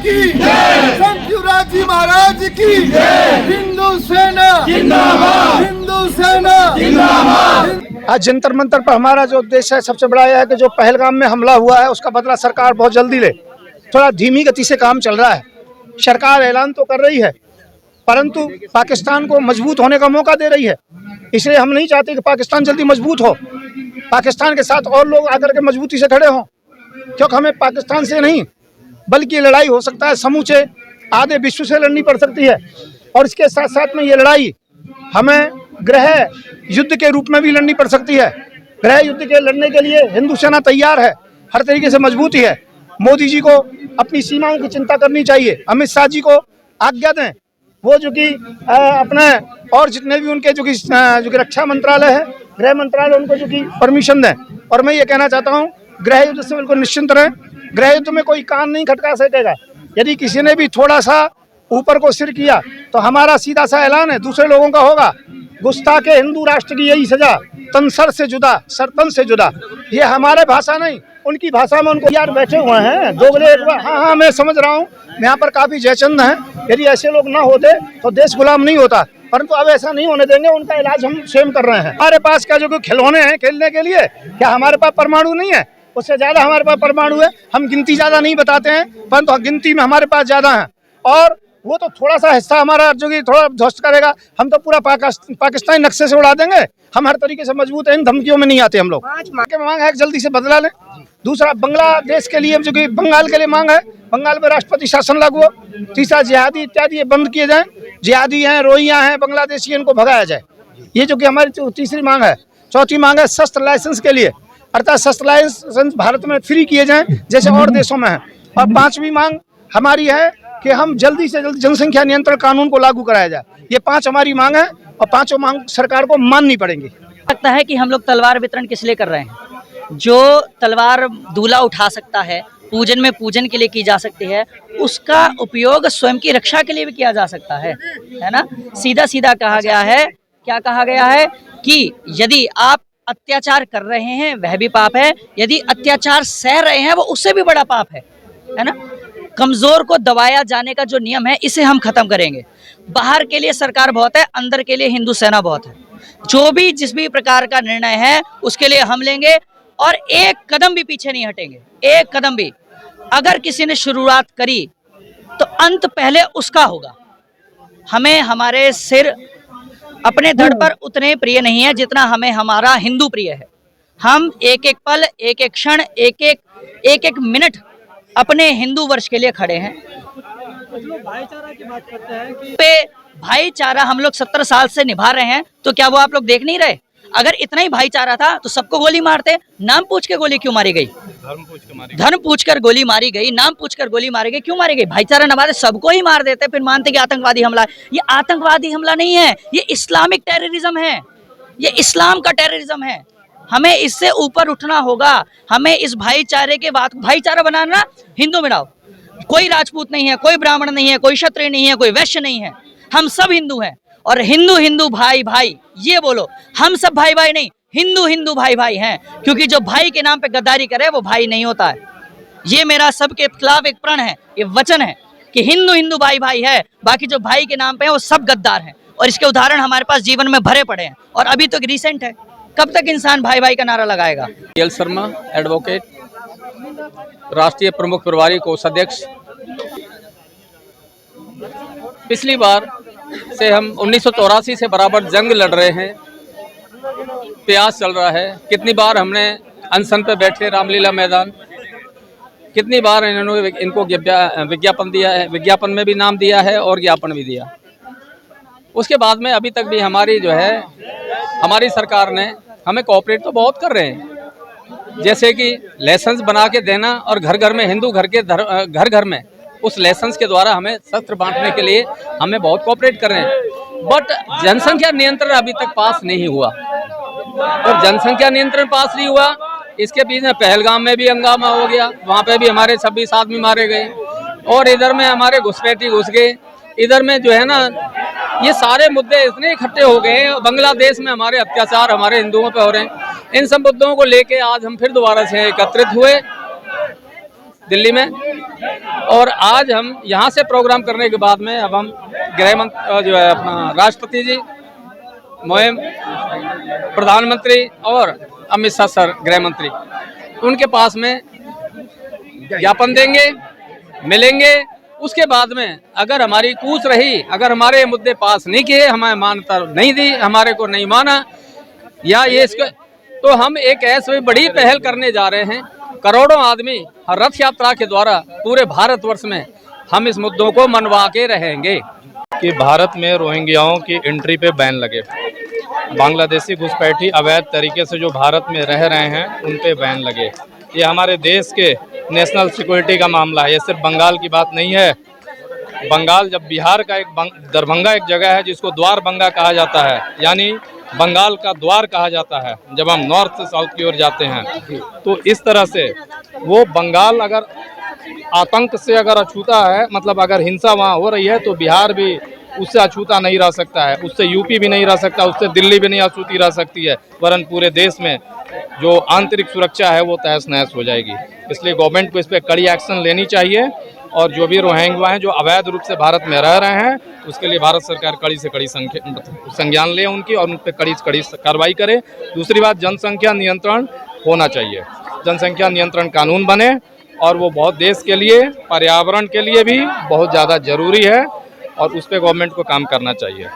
की संत युवराज जी महाराज की हिंदू सेना जिंदाबाद, हिंदू सेना जिंदाबाद। आज जंतर मंतर पर हमारा जो उद्देश्य है सबसे बड़ा यह है कि जो पहलगाम में हमला हुआ है उसका बदला सरकार बहुत जल्दी ले। थोड़ा धीमी गति से काम चल रहा है। सरकार ऐलान तो कर रही है परंतु पाकिस्तान को मजबूत होने का मौका दे रही है। इसलिए हम नहीं चाहते कि पाकिस्तान जल्दी मजबूत हो, पाकिस्तान के साथ और लोग आकर के मजबूती से खड़े हों, क्योंकि हमें पाकिस्तान से नहीं बल्कि लड़ाई हो सकता है समूचे आधे विश्व से लड़नी पड़ सकती है। और इसके साथ साथ में ये लड़ाई हमें गृह युद्ध के रूप में भी लड़नी पड़ सकती है। गृह युद्ध के लड़ने के लिए हिंदू सेना तैयार है, हर तरीके से मजबूती है। मोदी जी को अपनी सीमाओं की चिंता करनी चाहिए, अमित शाह जी को आज्ञा दें, वो जो कि अपने और जितने भी उनके जो कि रक्षा मंत्रालय है, गृह मंत्रालय, उनको जो कि परमिशन दें। और मैं ये कहना चाहता हूँ गृह युद्ध से बिल्कुल निश्चिंत रहें। गृह युद्ध में कोई कान नहीं खटका सकेगा। यदि किसी ने भी थोड़ा सा ऊपर को सिर किया तो हमारा सीधा सा ऐलान है दूसरे लोगों का होगा। गुस्ताखे हिंदू राष्ट्र की यही सजा, तन सर से जुदा, सर तन से जुदा। ये हमारे भाषा नहीं, उनकी भाषा में उनको यार बैठे हुए हैं दोगले। हाँ, मैं समझ रहा हूँ, यहाँ पर काफी जयचंद हैं। यदि ऐसे लोग ना होते तो देश गुलाम नहीं होता, परंतु अब ऐसा नहीं होने देंगे। उनका इलाज हम स्वयं कर रहे हैं। हमारे पास क्या जो खिलौने हैं खेलने के लिए, क्या हमारे पास परमाणु नहीं है? उससे ज्यादा हमारे पास परमाणु है। हम गिनती ज्यादा नहीं बताते हैं परंतु गिनती में हमारे पास ज्यादा है। और वो तो थोड़ा सा हिस्सा हमारा जो कि थोड़ा ध्वस्त करेगा, हम तो पूरा पाकिस्तानी नक्शे से उड़ा देंगे। हम हर तरीके से मजबूत हैं, इन धमकियों में नहीं आते हम लोग। मांग है जल्दी से बदला लें। दूसरा, बांग्लादेश के लिए जो कि बंगाल के लिए मांग है, बंगाल में राष्ट्रपति शासन लागू हो। तीसरा, जिहादी इत्यादि ये बंद किए जाएं। जिहादी हैं, रोहिंग्या हैं, बांग्लादेशी, इनको भगाया जाए। ये जो कि हमारी तीसरी मांग है। चौथी मांग है शस्त्र लाइसेंस के लिए, अर्थात शस्त्र लाइसेंस भारत में फ्री किए जाएं जैसे और देशों में है। और पांचवी मांग हमारी है कि हम जल्दी से जल्दी जनसंख्या नियंत्रण कानून को लागू कराया जाए। ये 5 हमारी मांग है और 5 मांग सरकार को माननी पड़ेंगी। लगता है कि हम लोग तलवार वितरण किस लिए कर रहे हैं? जो तलवार दूल्हा उठा सकता है, पूजन में पूजन के लिए की जा सकती है, उसका उपयोग स्वयं की रक्षा के लिए भी किया जा सकता है ना। सीधा सीधा कहा गया है, क्या कहा गया है कि यदि आप अत्याचार कर रहे हैं वह भी पाप है, यदि अत्याचार सह रहे हैं वो उससे भी बड़ा पाप है ना। कमजोर को दबाया जाने का जो नियम है इसे हम खत्म करेंगे। बाहर के लिए सरकार बहुत है, अंदर के लिए हिंदू सेना बहुत है। जो भी जिस भी प्रकार का निर्णय है उसके लिए हम लेंगे और एक कदम भी पीछे नहीं हटेंगे, एक कदम भी। अगर किसी ने शुरुआत करी तो अंत पहले उसका होगा। हमें हमारे सिर अपने धड़ पर उतने प्रिय नहीं है जितना हमें हमारा हिंदू प्रिय है। हम एक एक पल, एक एक क्षण, एक एक मिनट अपने हिंदू वर्ष के लिए खड़े हैं। भाईचारा की बात करते हैं कि भाईचारा हम लोग 70 साल से निभा रहे हैं, तो क्या वो आप लोग देख नहीं रहे? अगर इतना ही भाईचारा था तो सबको गोली मारते। नाम पूछ के गोली क्यों मारी गई? धर्म पूछकर गोली मारी गई, नाम पूछकर गोली मारी गई, क्यों मारी गई? भाईचारा नभाते सबको ही मार देते, फिर मानते कि आतंकवादी हमला है। ये आतंकवादी हमला नहीं है, ये इस्लामिक टेररिज्म है, ये इस्लाम का टेररिज्म है। हमें इससे ऊपर उठना होगा। हमें इस भाईचारे के बात, भाईचारा बनाना हिंदू में लाओ। कोई राजपूत नहीं है, कोई ब्राह्मण नहीं है, कोई क्षत्रिय नहीं है, कोई वैश्य नहीं है, हम सब हिंदू हैं। और हिंदू हिंदू भाई भाई ये बोलो, हम सब भाई भाई नहीं, हिंदू हिंदू भाई भाई हैं। क्योंकि जो भाई के नाम पे गद्दारी करे वो भाई नहीं होता है। ये मेरा सबके खिलाफ एक प्रण है, ये वचन है कि हिंदू हिंदू भाई भाई है, बाकी जो भाई के नाम पे है वो सब गद्दार हैं। और इसके उदाहरण हमारे पास जीवन में भरे पड़े हैं और अभी तो रिसेंट है। कब तक इंसान भाई भाई का नारा लगाएगा? एल शर्मा, एडवोकेट, राष्ट्रीय प्रमुख प्रभारी कोषाध्यक्ष। पिछली बार से हम 1984 से बराबर जंग लड़ रहे हैं, प्रयास चल रहा है। कितनी बार हमने अनशन पे बैठे रामलीला मैदान, कितनी बार इन्होंने इनको विज्ञापन दिया है, विज्ञापन में भी नाम दिया है और ज्ञापन भी दिया। उसके बाद में अभी तक भी हमारी जो है हमारी सरकार ने हमें कोऑपरेट तो बहुत कर रहे हैं, जैसे कि लाइसेंस बना के देना और घर घर में हिंदू घर घर में उस लाइसेंस के द्वारा हमें शस्त्र बांटने के लिए हमें बहुत कोऑपरेट कर रहे हैं। बट जनसंख्या नियंत्रण अभी तक पास नहीं हुआ और जनसंख्या नियंत्रण पास नहीं हुआ, इसके बीच में पहलगाम में भी हंगामा हो गया, वहाँ पे भी हमारे 26 आदमी मारे गए और इधर में हमारे घुसपैठी घुस गए। इधर में जो है ना ये सारे मुद्दे इतने इकट्ठे हो गए हैं। बांग्लादेश में हमारे अत्याचार हमारे हिंदुओं पे हो रहे हैं। इन सब मुद्दों को लेके आज हम फिर दोबारा से एकत्रित हुए दिल्ली में। और आज हम यहाँ से प्रोग्राम करने के बाद में अब हम गृह मंत्री जो है अपना राष्ट्रपति जी, मुहिम प्रधानमंत्री और अमित शाह सर गृह मंत्री, उनके पास में ज्ञापन देंगे, मिलेंगे। उसके बाद में अगर हमारी कूच रही, अगर हमारे मुद्दे पास नहीं किए, हमें मान्यता नहीं दी, हमारे को नहीं माना, या ये इसको, तो हम एक ऐसी बड़ी पहल करने जा रहे हैं। करोड़ों आदमी रथ यात्रा के द्वारा पूरे भारतवर्ष में हम इस मुद्दों को मनवा के रहेंगे कि भारत में रोहिंग्याओं की एंट्री पे बैन लगे। बांग्लादेशी घुसपैठी अवैध तरीके से जो भारत में रह रहे हैं उन पे बैन लगे। ये हमारे देश के नेशनल सिक्योरिटी का मामला है, ये सिर्फ बंगाल की बात नहीं है। बंगाल, जब बिहार का दरभंगा एक जगह है जिसको द्वार बंगा कहा जाता है, यानी बंगाल का द्वार कहा जाता है जब हम नॉर्थ से साउथ की ओर जाते हैं, तो इस तरह से वो बंगाल अगर आतंक से अगर अछूता है, मतलब अगर हिंसा वहाँ हो रही है, तो बिहार भी उससे अछूता नहीं रह सकता है, उससे यूपी भी नहीं रह सकता, उससे दिल्ली भी नहीं अछूती रह सकती है, वरन पूरे देश में जो आंतरिक सुरक्षा है वो तहस नहस हो जाएगी। इसलिए गवर्नमेंट को इस पर कड़ी एक्शन लेनी चाहिए और जो भी रोहिंग्या हैं जो अवैध रूप से भारत में रह रहे हैं, उसके लिए भारत सरकार कड़ी से कड़ी संज्ञान ले उनकी और उन पर कड़ी से कड़ी कार्रवाई करे। दूसरी बात, जनसंख्या नियंत्रण होना चाहिए, जनसंख्या नियंत्रण कानून बने और वो बहुत देश के लिए, पर्यावरण के लिए भी बहुत ज़्यादा जरूरी है और उस पर गवर्नमेंट को काम करना चाहिए।